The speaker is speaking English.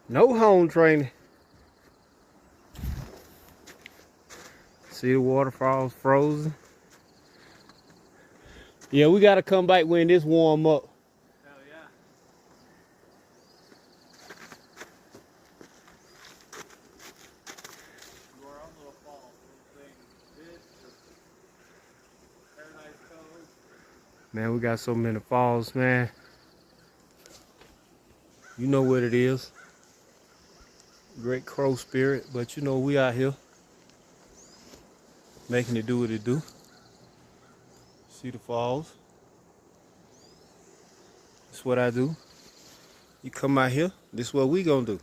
No home training. See the waterfalls frozen. Yeah, we gotta come back when this warm up. Hell yeah. You are on little falls, little thing. This or Paradise Cove. Man, we got so many falls, man. You know what it is. Great Crow Spirit, but you know we out here making it do what it do. See the falls. That's what I do. You come out here, this is what we gonna do.